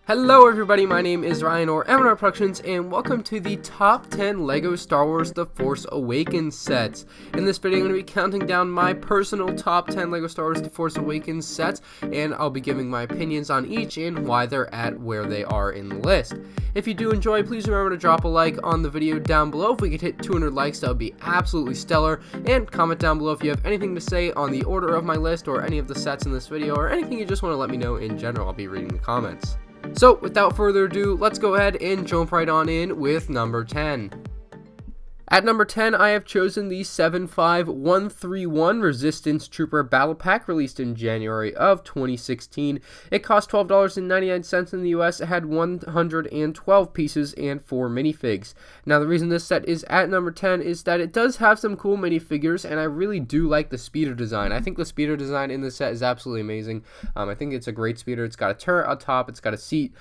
Hello everybody, my name is Ryan or MandRproductions, and welcome to the top 10 LEGO Star Wars The Force Awakens sets. In this video, I'm going to be counting down my personal top 10 LEGO Star Wars The Force Awakens sets, and I'll be giving my opinions on each and why they're at where they are in the list. If you do enjoy, please remember to drop a like on the video down below. If we could hit 200 likes, that would be absolutely stellar, and comment down below if you have anything to say on the order of my list or any of the sets in this video, or anything you just want to let me know in general. I'll be reading the comments. So, without further ado, let's go ahead and jump right on in with number 10. At number 10, I have chosen the 75131 Resistance Trooper Battle Pack, released in January of 2016. It cost $12.99 in the US. It had 112 pieces and 4 minifigs. Now, the reason this set is at number 10 is that it does have some cool minifigures, and I really do like the speeder design. I think the speeder design in this set is absolutely amazing. I think it's a great speeder. It's got a turret on top, it's got a seat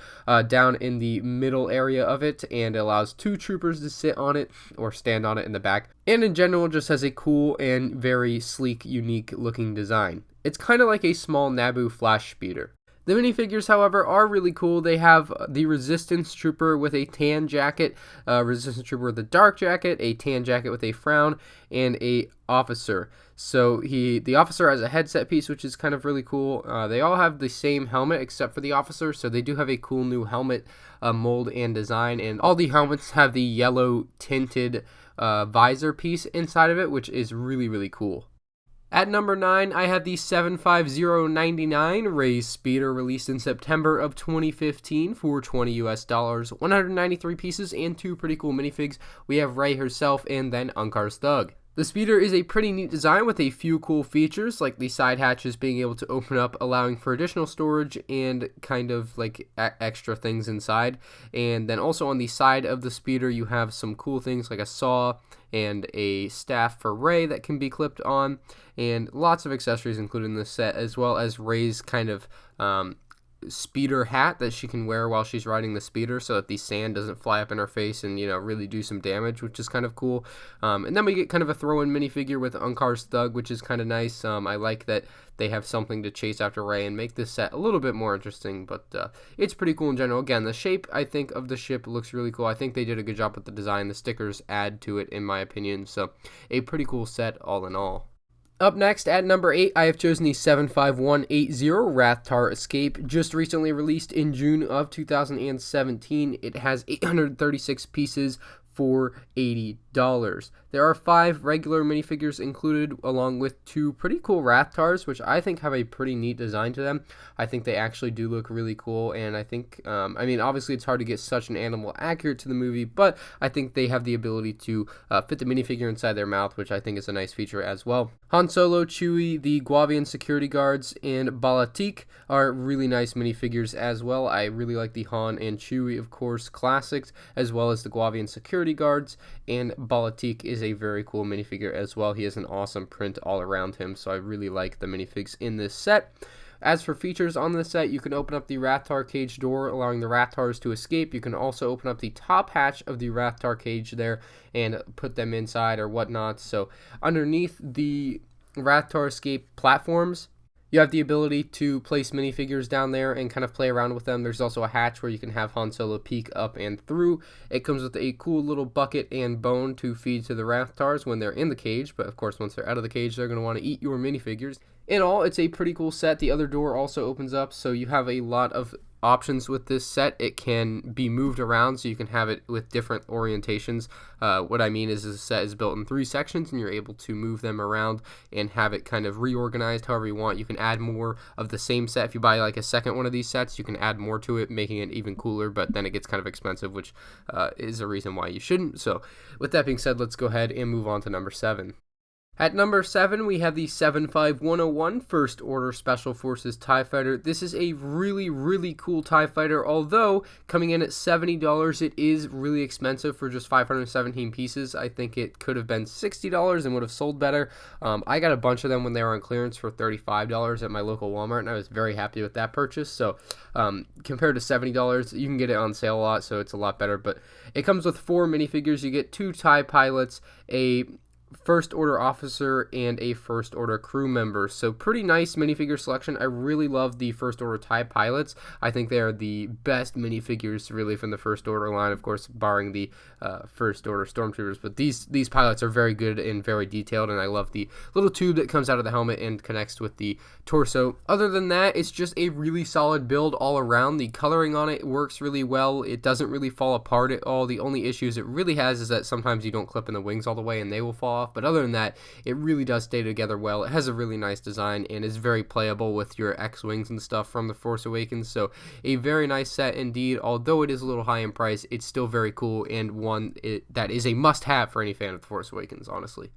down in the middle area of it, and it allows 2 troopers to sit on it or stand on it in the back, and in general just has a cool and very sleek, unique looking design. It's kind of like a small Naboo flash speeder. The minifigures, however, are really cool. They have the Resistance Trooper with a tan jacket, Resistance Trooper with a dark jacket, a tan jacket with a frown, and a officer. So the officer has a headset piece, which is kind of really cool. They all have the same helmet except for the officer, so they do have a cool new helmet mold and design, and all the helmets have the yellow tinted visor piece inside of it, which is really cool. At number 9, I have the 75099 Rey's Speeder, released in September of 2015 for $20 US, 193 pieces and 2 pretty cool minifigs. We have Rey herself and then Unkar's Thug. The speeder is a pretty neat design with a few cool features, like the side hatches being able to open up, allowing for additional storage and kind of like extra things inside. And then also on the side of the speeder, you have some cool things like a saw and a staff for Rey that can be clipped on, and lots of accessories included in this set, as well as Rey's kind of speeder hat that she can wear while she's riding the speeder, so that the sand doesn't fly up in her face and, you know, really do some damage, which is kind of cool. And then we get kind of a throw-in minifigure with Unkar's Thug, which is kind of nice. I like that they have something to chase after Rey and make this set a little bit more interesting, but it's pretty cool in general. Again, the shape, I think, of the ship looks really cool. I think they did a good job with the design. The stickers add to it, in my opinion, so a pretty cool set all in all. Up next, at number 8, I have chosen the 75180 Rathtar Escape, just recently released in June of 2017. It has 836 pieces for $80. There are 5 regular minifigures included, along with 2 pretty cool Rathtars, which I think have a pretty neat design to them. I think they actually do look really cool, and I think, I mean, obviously it's hard to get such an animal accurate to the movie, but I think they have the ability to fit the minifigure inside their mouth, which I think is a nice feature as well. Han Solo, Chewie, the Guavian security guards, and Balatik are really nice minifigures as well. I really like the Han and Chewie, of course, classics, as well as the Guavian security guards, and Balatik is a very cool minifigure as well. He has an awesome print all around him, so I really like the minifigs in this set. As for features on this set, you can open up the Rathtar cage door, allowing the Rathtars to escape. You can also open up the top hatch of the Rathtar cage there and put them inside or whatnot. So underneath the Rathtar escape platforms, you have the ability to place minifigures down there and kind of play around with them. There's also a hatch where you can have Han Solo peek up and through. It comes with a cool little bucket and bone to feed to the Rathtars when they're in the cage, but of course once they're out of the cage, they're going to want to eat your minifigures. In all, it's a pretty cool set. The other door also opens up, so you have a lot of options with this set. It can be moved around, so you can have it with different orientations. What I mean is this set is built in 3 sections, and you're able to move them around and have it kind of reorganized however you want. You can add more of the same set. If you buy like a second one of these sets, you can add more to it, making it even cooler, but then it gets kind of expensive, which is a reason why you shouldn't. So with that being said, let's go ahead and move on to number 7. At number 7, we have the 75101 First Order Special Forces TIE Fighter. This is a really cool TIE Fighter, although coming in at $70, it is really expensive for just 517 pieces. I think it could have been $60 and would have sold better. I got a bunch of them when they were on clearance for $35 at my local Walmart, and I was very happy with that purchase. So compared to $70, you can get it on sale a lot, so it's a lot better. But it comes with 4 minifigures. You get 2 TIE pilots, a First Order officer and a First Order crew member. So pretty nice minifigure selection. I really love the First Order TIE pilots. I think they are the best minifigures really from the First Order line, of course barring the First Order stormtroopers, but these pilots are very good and very detailed, and I love the little tube that comes out of the helmet and connects with the torso. Other than that, it's just a really solid build all around. The coloring on it works really well. It doesn't really fall apart at all. The only issues it really has is that sometimes you don't clip in the wings all the way and they will fall off, but other than that, it really does stay together well. It has a really nice design and is very playable with your X-Wings and stuff from The Force Awakens, so a very nice set indeed. Although it is a little high in price, it's still very cool and one that is a must-have for any fan of The Force Awakens, honestly.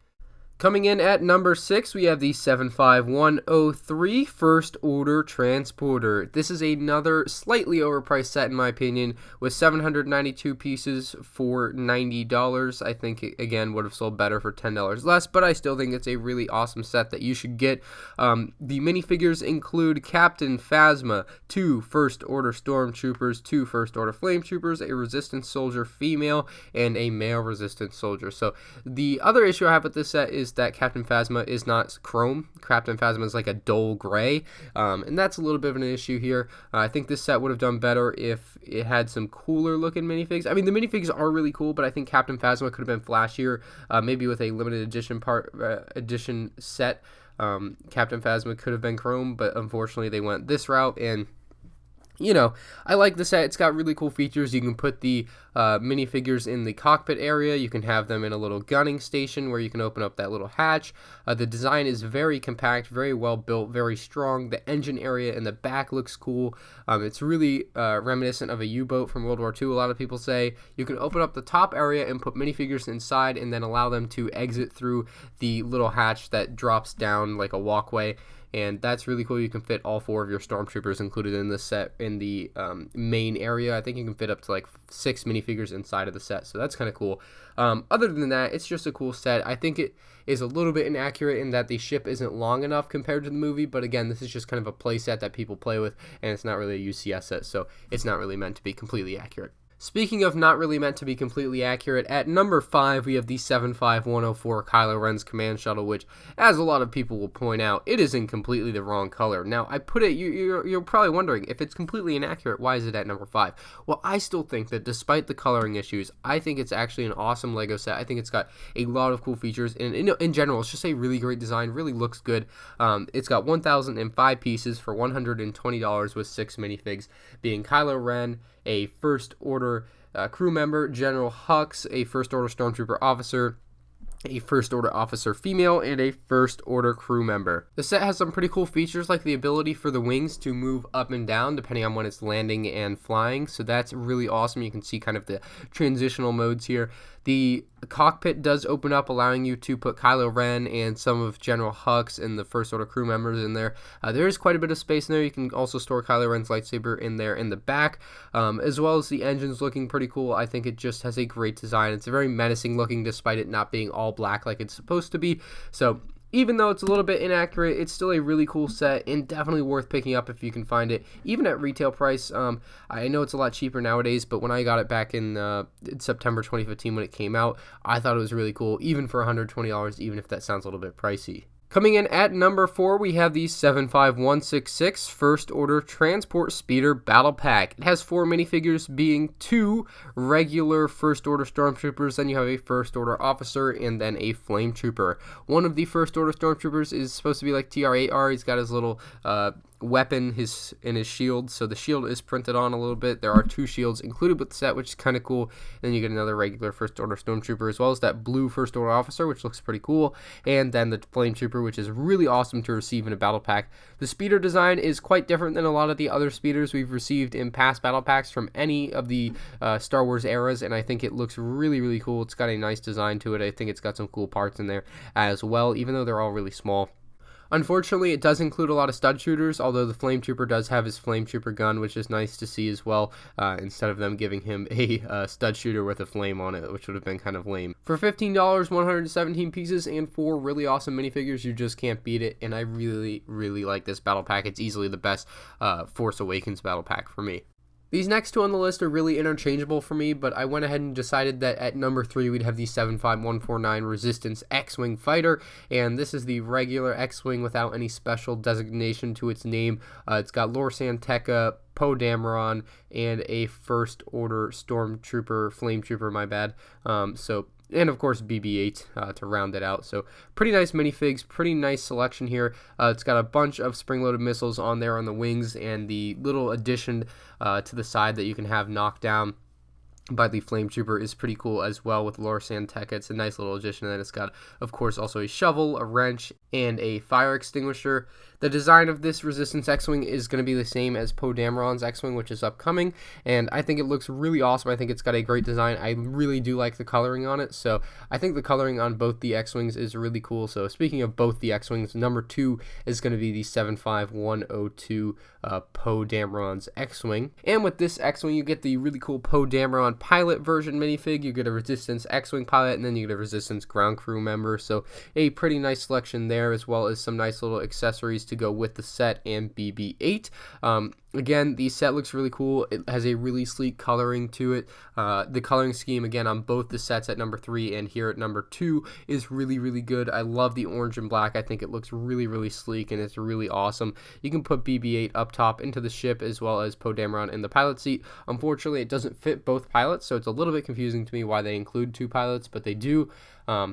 Coming in at number 6, we have the 75103 First Order Transporter. This is another slightly overpriced set in my opinion, with 792 pieces for $90. I think it, again, would have sold better for $10 less, but I still think it's a really awesome set that you should get. The minifigures include Captain Phasma, 2 First Order Stormtroopers, 2 First Order Flame Troopers, a Resistance Soldier female, and a male Resistance Soldier. So the other issue I have with this set is that Captain Phasma is not chrome. Captain Phasma is like a dull gray, and that's a little bit of an issue here. I think this set would have done better if it had some cooler looking minifigs. I mean, the minifigs are really cool, but I think Captain Phasma could have been flashier, maybe with a limited edition edition set. Captain Phasma could have been chrome, but unfortunately they went this route, and you know, I like the set. It's got really cool features. You can put the minifigures in the cockpit area. You can have them in a little gunning station where you can open up that little hatch. The design is very compact, very well built, very strong. The engine area in the back looks cool. It's really reminiscent of a U-boat from World War II, a lot of people say. You can open up the top area and put minifigures inside and then allow them to exit through the little hatch that drops down like a walkway. And that's really cool. You can fit all 4 of your stormtroopers included in this set in the main area. I think you can fit up to like 6 minifigures inside of the set, so that's kind of cool. Other than that, it's just a cool set. I think it is a little bit inaccurate in that the ship isn't long enough compared to the movie, but again, this is just kind of a play set that people play with, and it's not really a UCS set, so it's not really meant to be completely accurate. Speaking of not really meant to be completely accurate, at number 5 we have the 75104 Kylo Ren's command shuttle, which, as a lot of people will point out, it is in completely the wrong color. Now, I put it, you're probably wondering, if it's completely inaccurate, why is it at number 5? Well, I still think that despite the coloring issues, I think it's actually an awesome Lego set. I think it's got a lot of cool features, and in general, it's just a really great design, really looks good. It's got 1,005 pieces for $120 with 6 minifigs, being Kylo Ren, a First Order crew member, General Hux, a First Order Stormtrooper officer, a First Order officer female, and a First Order crew member. The set has some pretty cool features like the ability for the wings to move up and down depending on when it's landing and flying, so that's really awesome. You can see kind of the transitional modes here. The cockpit does open up, allowing you to put Kylo Ren and some of General Hux and the First Order crew members in there. There is quite a bit of space in there. You can also store Kylo Ren's lightsaber in there in the back, as well as the engines looking pretty cool. I think it just has a great design. It's very menacing looking despite it not being all black like it's supposed to be. So even though it's a little bit inaccurate, it's still a really cool set and definitely worth picking up if you can find it, even at retail price. I know it's a lot cheaper nowadays, but when I got it back in September 2015 when it came out, I thought it was really cool, even for $120, even if that sounds a little bit pricey. Coming in at number 4, we have the 75166 First Order Transport Speeder Battle Pack. It has 4 minifigures, being 2 regular First Order Stormtroopers, then you have a First Order Officer, and then a Flame Trooper. One of the First Order Stormtroopers is supposed to be like TR-8R. He's got his little weapon in his shield, so the shield is printed on a little bit. There are 2 shields included with the set, which is kind of cool. Then you get another regular First Order Stormtrooper, as well as that blue First Order Officer, which looks pretty cool, and then the Flame Trooper, which is really awesome to receive in a battle pack. The speeder design is quite different than a lot of the other speeders we've received in past battle packs from any of the Star Wars eras, and I think it looks really, really cool. It's got a nice design to it. I think it's got some cool parts in there as well, even though they're all really small. Unfortunately, it does include a lot of stud shooters, although the Flame Trooper does have his Flame Trooper gun, which is nice to see as well, instead of them giving him a stud shooter with a flame on it, which would have been kind of lame. For $15, 117 pieces, and 4 really awesome minifigures, you just can't beat it, and I really, really like this battle pack. It's easily the best Force Awakens battle pack for me. These next two on the list are really interchangeable for me, but I went ahead and decided that at number 3 we'd have the 75149 Resistance X-Wing Fighter, and this is the regular X-Wing without any special designation to its name. It's got Lorsan Tekka, Poe Dameron, and a First Order Stormtrooper, Flame Trooper, my bad. And of course BB-8 to round it out. So pretty nice minifigs, pretty nice selection here. It's got a bunch of spring-loaded missiles on there on the wings, and the little addition to the side that you can have knocked down by the Flame Trooper is pretty cool as well with Lorsan Tekka. It's a nice little addition, and then it's got, of course, also a shovel, a wrench, and a fire extinguisher. The design of this Resistance X-Wing is going to be the same as Poe Dameron's X-Wing, which is upcoming, and I think it looks really awesome. I think it's got a great design. I really do like the coloring on it, so I think the coloring on both the X-Wings is really cool. So speaking of both the X-Wings, number 2 is going to be the 75102 Poe Dameron's X-Wing. And with this X-Wing, you get the really cool Poe Dameron pilot version minifig. You get a Resistance X-Wing pilot, and then you get a Resistance ground crew member. So a pretty nice selection there, as well as some nice little accessories to go with the set and BB-8. Again, the set looks really cool. It has a really sleek coloring to it. The coloring scheme, again, on both the sets at number 3 and here at number 2 is really, really good. I love the orange and black. I think it looks really, really sleek, and it's really awesome. You can put BB-8 up top into the ship, as well as Poe Dameron in the pilot seat. Unfortunately, it doesn't fit both pilots, so it's a little bit confusing to me why they include 2 pilots, but they do.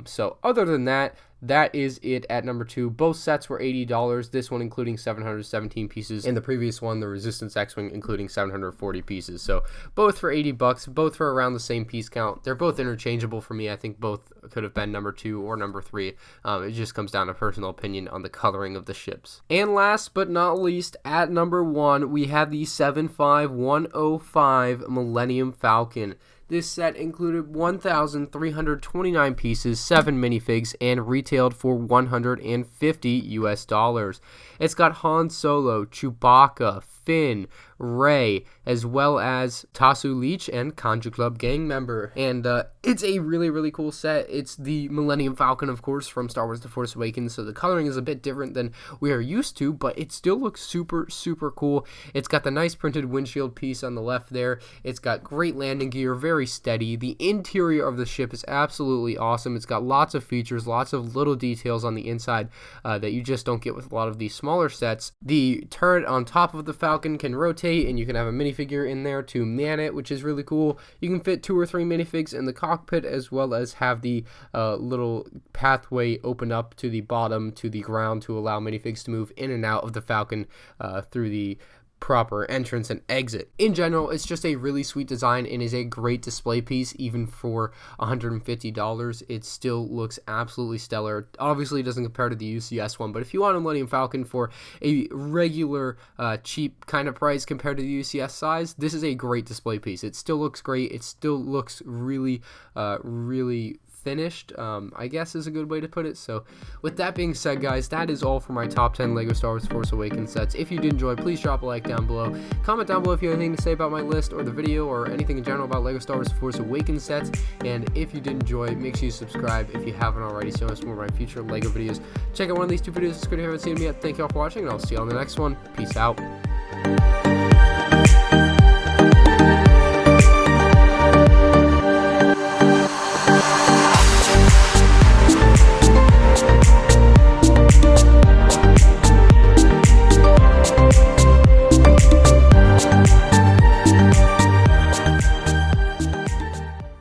So other than that, that is it at number 2. Both sets were $80, this one including 717 pieces, and the previous one, the Resistance X-Wing, including 740 pieces. So both for $80, both for around the same piece count. They're both interchangeable for me. I think both could have been number 2 or number 3. It just comes down to personal opinion on the coloring of the ships. And last but not least, at number 1, we have the 75105 Millennium Falcon. This set included 1,329 pieces, 7 minifigs, and retailed for $150 US. It's got Han Solo, Chewbacca, Finn, Rey, as well as Tasu Leech and Kanju Club gang member. And it's a really, really cool set. It's the Millennium Falcon, of course, from Star Wars The Force Awakens, so the coloring is a bit different than we are used to, but it still looks super, super cool. It's got the nice printed windshield piece on the left there. It's got great landing gear, very steady. The interior of the ship is absolutely awesome. It's got lots of features, lots of little details on the inside that you just don't get with a lot of these smaller sets. The turret on top of the Falcon can rotate, and you can have a minifigure in there to man it, which is really cool. You can fit 2 or 3 minifigs in the cockpit, as well as have the little pathway open up to the bottom, to the ground, to allow minifigs to move in and out of the Falcon through the proper entrance and exit. In general, it's just a really sweet design and is a great display piece. Even for $150, it still looks absolutely stellar. Obviously, it doesn't compare to the UCS one, but if you want a Millennium Falcon for a regular cheap kind of price compared to the UCS size, this is a great display piece. It still looks great. It still looks really really finished, I guess is a good way to put it. So with that being said, guys, that is all for my top 10 LEGO Star Wars Force Awakens sets. If you did enjoy, please drop a like down below. Comment down below if you have anything to say about my list or the video or anything in general about LEGO Star Wars Force Awakens sets. And if you did enjoy, make sure you subscribe if you haven't already, so much more of my future LEGO videos. Check out one of these 2 videos if you haven't seen them yet. Thank you all for watching, and I'll see you on the next one. Peace out.